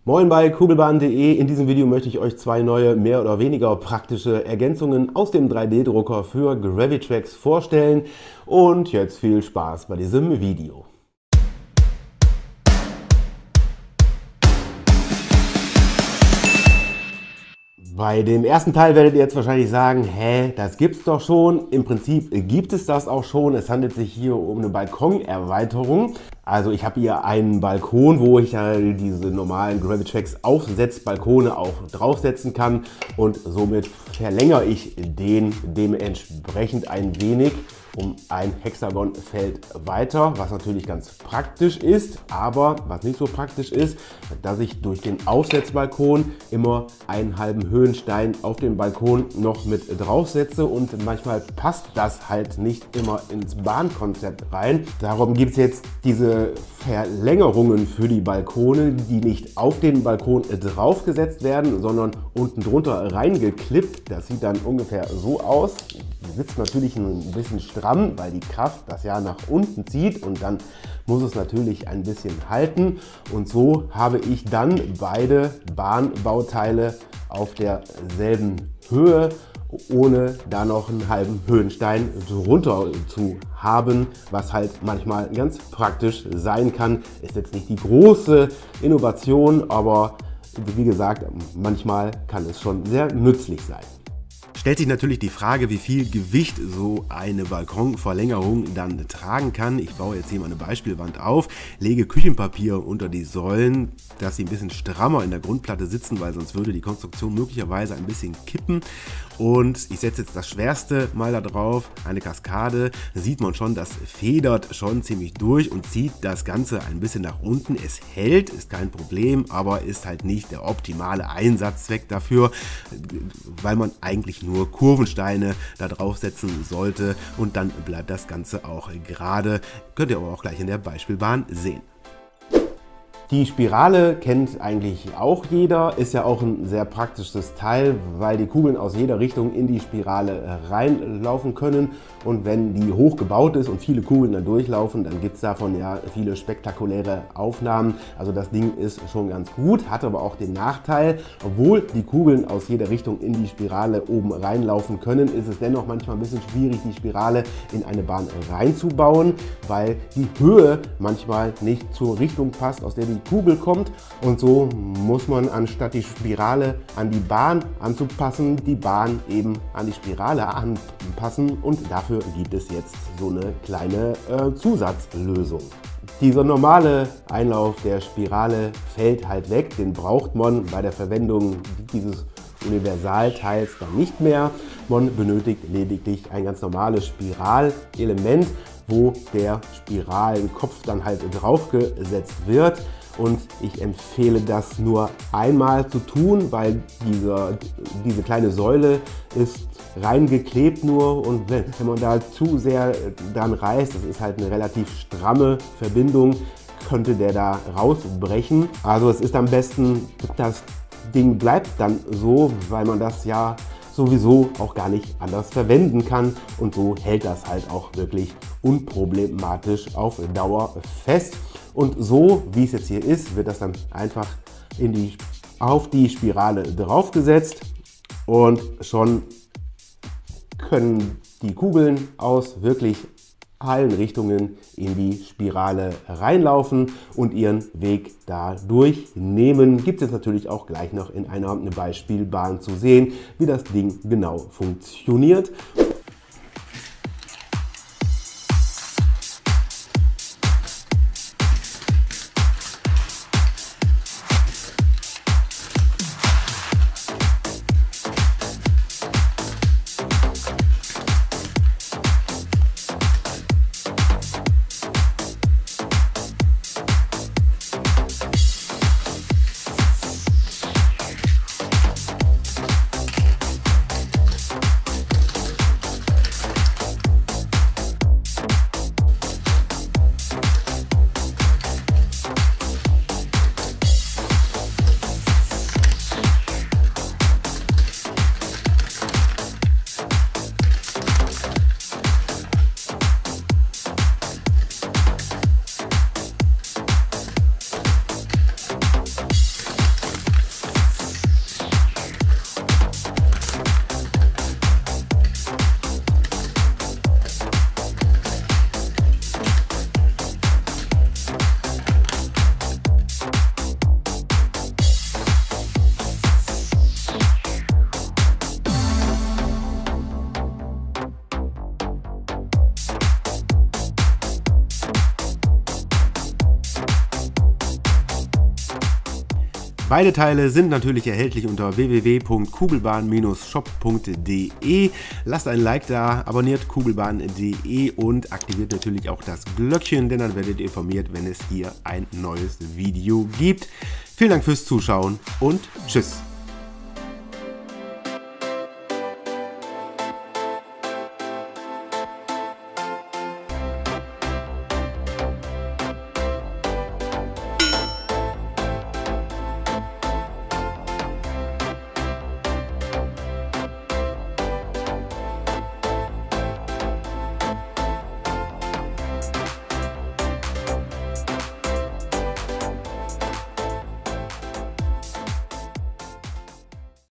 Moin bei kugelbahn.de. In diesem Video möchte ich euch zwei neue, mehr oder weniger praktische Ergänzungen aus dem 3D-Drucker für Gravitrax vorstellen. Und jetzt viel Spaß bei diesem Video. Bei dem ersten Teil werdet ihr jetzt wahrscheinlich sagen, das gibt's doch schon. Im Prinzip gibt es das auch schon. Es handelt sich hier um eine Balkonerweiterung. Also ich habe hier einen Balkon, wo ich diese normalen Gravitrax Aufsetzbalkone auch draufsetzen kann und somit verlängere ich den dementsprechend ein wenig um ein Hexagonfeld weiter, was natürlich ganz praktisch ist, aber was nicht so praktisch ist, dass ich durch den Aufsetzbalkon immer einen halben Höhenstein auf den Balkon noch mit draufsetze und manchmal passt das halt nicht immer ins Bahnkonzept rein. Darum gibt es jetzt diese Verlängerungen für die Balkone, die nicht auf den Balkon draufgesetzt werden, sondern unten drunter reingeklippt. Das sieht dann ungefähr so aus. Sitzt natürlich ein bisschen stramm, weil die Kraft das ja nach unten zieht und dann muss es natürlich ein bisschen halten. Und so habe ich dann beide Bahnbauteile auf derselben Höhe, ohne da noch einen halben Höhenstein drunter zu haben, was halt manchmal ganz praktisch sein kann. Ist jetzt nicht die große Innovation, aber wie gesagt, manchmal kann es schon sehr nützlich sein. Stellt sich natürlich die Frage, wie viel Gewicht so eine Balkonverlängerung dann tragen kann. Ich baue jetzt hier mal eine Beispielwand auf, lege Küchenpapier unter die Säulen, dass sie ein bisschen strammer in der Grundplatte sitzen, weil sonst würde die Konstruktion möglicherweise ein bisschen kippen. Und ich setze jetzt das Schwerste mal da drauf, eine Kaskade. Da sieht man schon, das federt schon ziemlich durch und zieht das Ganze ein bisschen nach unten. Es hält, ist kein Problem, aber ist halt nicht der optimale Einsatzzweck dafür, weil man eigentlich nur Kurvensteine da draufsetzen sollte und dann bleibt das Ganze auch gerade. Könnt ihr aber auch gleich in der Beispielbahn sehen. Die Spirale kennt eigentlich auch jeder, ist ja auch ein sehr praktisches Teil, weil die Kugeln aus jeder Richtung in die Spirale reinlaufen können. Und wenn die hoch gebaut ist und viele Kugeln da durchlaufen, dann gibt es davon ja viele spektakuläre Aufnahmen. Also das Ding ist schon ganz gut, hat aber auch den Nachteil, obwohl die Kugeln aus jeder Richtung in die Spirale oben reinlaufen können, ist es dennoch manchmal ein bisschen schwierig, die Spirale in eine Bahn reinzubauen, weil die Höhe manchmal nicht zur Richtung passt, aus der die Kugel kommt, und so muss man, anstatt die Spirale an die Bahn anzupassen, die Bahn eben an die Spirale anpassen, und dafür gibt es jetzt so eine kleine Zusatzlösung. Dieser normale Einlauf der Spirale fällt halt weg, den braucht man bei der Verwendung dieses Universalteils dann nicht mehr. Man benötigt lediglich ein ganz normales Spiralelement, wo der Spiralenkopf dann halt draufgesetzt wird. Und ich empfehle das nur einmal zu tun, weil diese kleine Säule ist reingeklebt nur, und wenn man da zu sehr dran reißt, das ist halt eine relativ stramme Verbindung, könnte der da rausbrechen. Also es ist am besten, das Ding bleibt dann so, weil man das ja sowieso auch gar nicht anders verwenden kann, und so hält das halt auch wirklich unproblematisch auf Dauer fest. Und so wie es jetzt hier ist, wird das dann einfach auf die Spirale draufgesetzt, und schon können die Kugeln aus wirklich allen Richtungen in die Spirale reinlaufen und ihren Weg da durchnehmen. Gibt es jetzt natürlich auch gleich noch in einer Beispielbahn zu sehen, wie das Ding genau funktioniert. Beide Teile sind natürlich erhältlich unter www.kugelbahn-shop.de. Lasst ein Like da, abonniert kugelbahn.de und aktiviert natürlich auch das Glöckchen, denn dann werdet ihr informiert, wenn es hier ein neues Video gibt. Vielen Dank fürs Zuschauen und tschüss.